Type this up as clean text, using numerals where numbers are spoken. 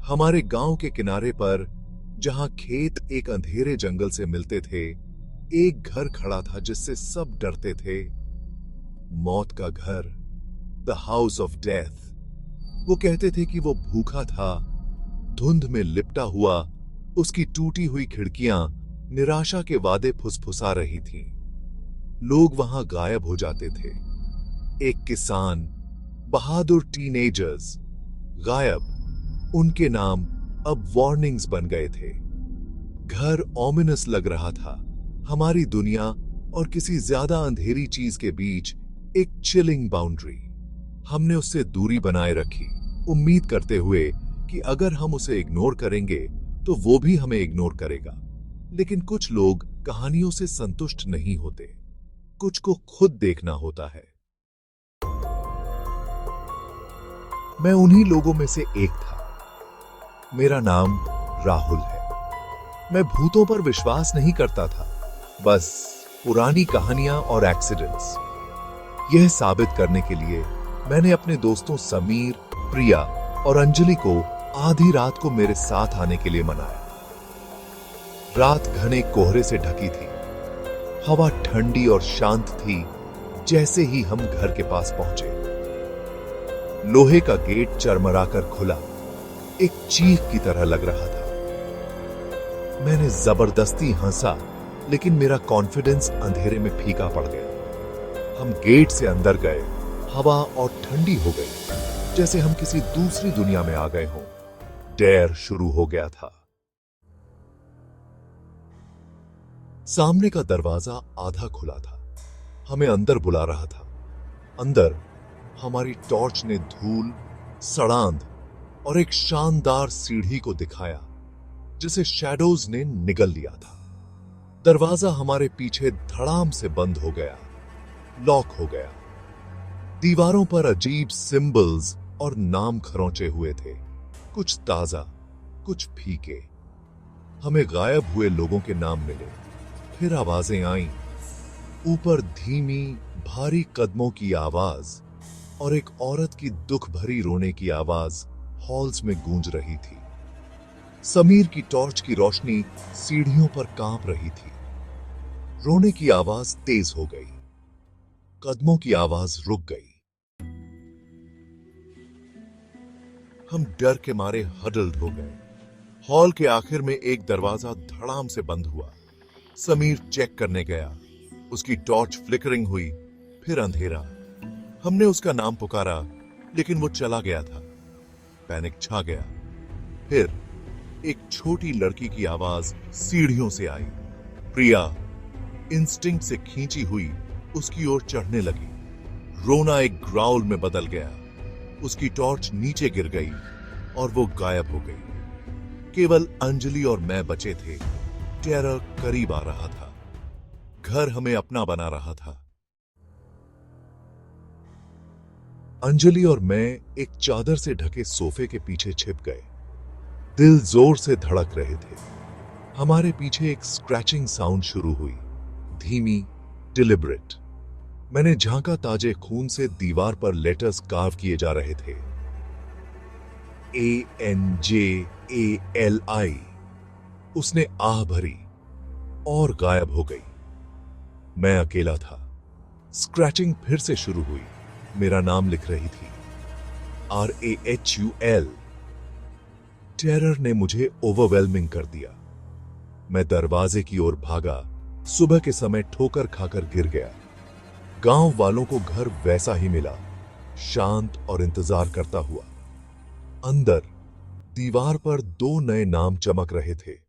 हमारे गांव के किनारे पर, जहां खेत एक अंधेरे जंगल से मिलते थे, एक घर खड़ा था जिससे सब डरते थे। मौत का घर, द हाउस ऑफ डेथ। वो कहते थे कि वो भूखा था, धुंध में लिपटा हुआ, उसकी टूटी हुई खिड़कियां निराशा के वादे फुसफुसा रही थीं। लोग वहां गायब हो जाते थे। एक किसान, बहादुर टीनेजर्स, गायब। उनके नाम अब वार्निंग्स बन गए थे। घर ओमिनस लग रहा था, हमारी दुनिया और किसी ज्यादा अंधेरी चीज के बीच एक चिलिंग बाउंड्री। हमने उससे दूरी बनाए रखी, उम्मीद करते हुए कि अगर हम उसे इग्नोर करेंगे तो वो भी हमें इग्नोर करेगा। लेकिन कुछ लोग कहानियों से संतुष्ट नहीं होते, कुछ को खुद देखना होता है। मैं उन्हीं लोगों में से एक था। मेरा नाम राहुल है। मैं भूतों पर विश्वास नहीं करता था, बस पुरानी कहानियां और एक्सीडेंट्स। यह साबित करने के लिए मैंने अपने दोस्तों समीर, प्रिया और अंजलि को आधी रात को मेरे साथ आने के लिए मनाया। रात घने कोहरे से ढकी थी, हवा ठंडी और शांत थी। जैसे ही हम घर के पास पहुंचे, लोहे का गेट चरमराकर खुला, एक चीख की तरह लग रहा था। मैंने जबरदस्ती हंसा, लेकिन मेरा कॉन्फिडेंस अंधेरे में फीका पड़ गया। हम गेट से अंदर गए, हवा और ठंडी हो गई, जैसे हम किसी दूसरी दुनिया में आ गए हों। डेयर शुरू हो गया था। सामने का दरवाजा आधा खुला था, हमें अंदर बुला रहा था। अंदर हमारी टॉर्च ने धूल, सड़ांध और एक शानदार सीढ़ी को दिखाया जिसे शैडोज ने निगल लिया था। दरवाजा हमारे पीछे धड़ाम से बंद हो गया, लॉक हो गया। दीवारों पर अजीब सिंबल्स और नाम खरोंचे हुए थे, कुछ ताजा, कुछ फीके। हमें गायब हुए लोगों के नाम मिले। फिर आवाजें आईं, ऊपर धीमी, भारी कदमों की आवाज और एक औरत की दुख भरी रोने की आवाज हॉल्स में गूंज रही थी। समीर की टॉर्च की रोशनी सीढ़ियों पर कांप रही थी। रोने की आवाज तेज हो गई, कदमों की आवाज रुक गई। हम डर के मारे हडल्ड हो गए। हॉल के आखिर में एक दरवाजा धड़ाम से बंद हुआ। समीर चेक करने गया, उसकी टॉर्च फ्लिकरिंग हुई, फिर अंधेरा। हमने उसका नाम पुकारा, लेकिन वो चला गया था। पैनिक छा गया। फिर एक छोटी लड़की की आवाज सीढ़ियों से आई। प्रिया इंस्टिंक्ट से खींची हुई उसकी ओर चढ़ने लगी। रोना एक ग्राउल में बदल गया। उसकी टॉर्च नीचे गिर गई और वो गायब हो गई। केवल अंजलि और मैं बचे थे। टेरर करीब आ रहा था। घर हमें अपना बना रहा था। अंजलि और मैं एक चादर से ढके सोफे के पीछे छिप गए। दिल जोर से धड़क रहे थे। हमारे पीछे एक स्क्रैचिंग साउंड शुरू हुई, धीमी, डिलिबरेट। मैंने झांका, ताजे खून से दीवार पर लेटर्स कार्व किए जा रहे थे। ANJALI। उसने आह भरी और गायब हो गई। मैं अकेला था। स्क्रैचिंग फिर से शुरू हुई, मेरा नाम लिख रही थी, RAHUL। टेरर ने मुझे ओवरवेलमिंग कर दिया। मैं दरवाजे की ओर भागा। सुबह के समय ठोकर खाकर गिर गया। गांव वालों को घर वैसा ही मिला, शांत और इंतजार करता हुआ। अंदर दीवार पर 2 नए नाम चमक रहे थे,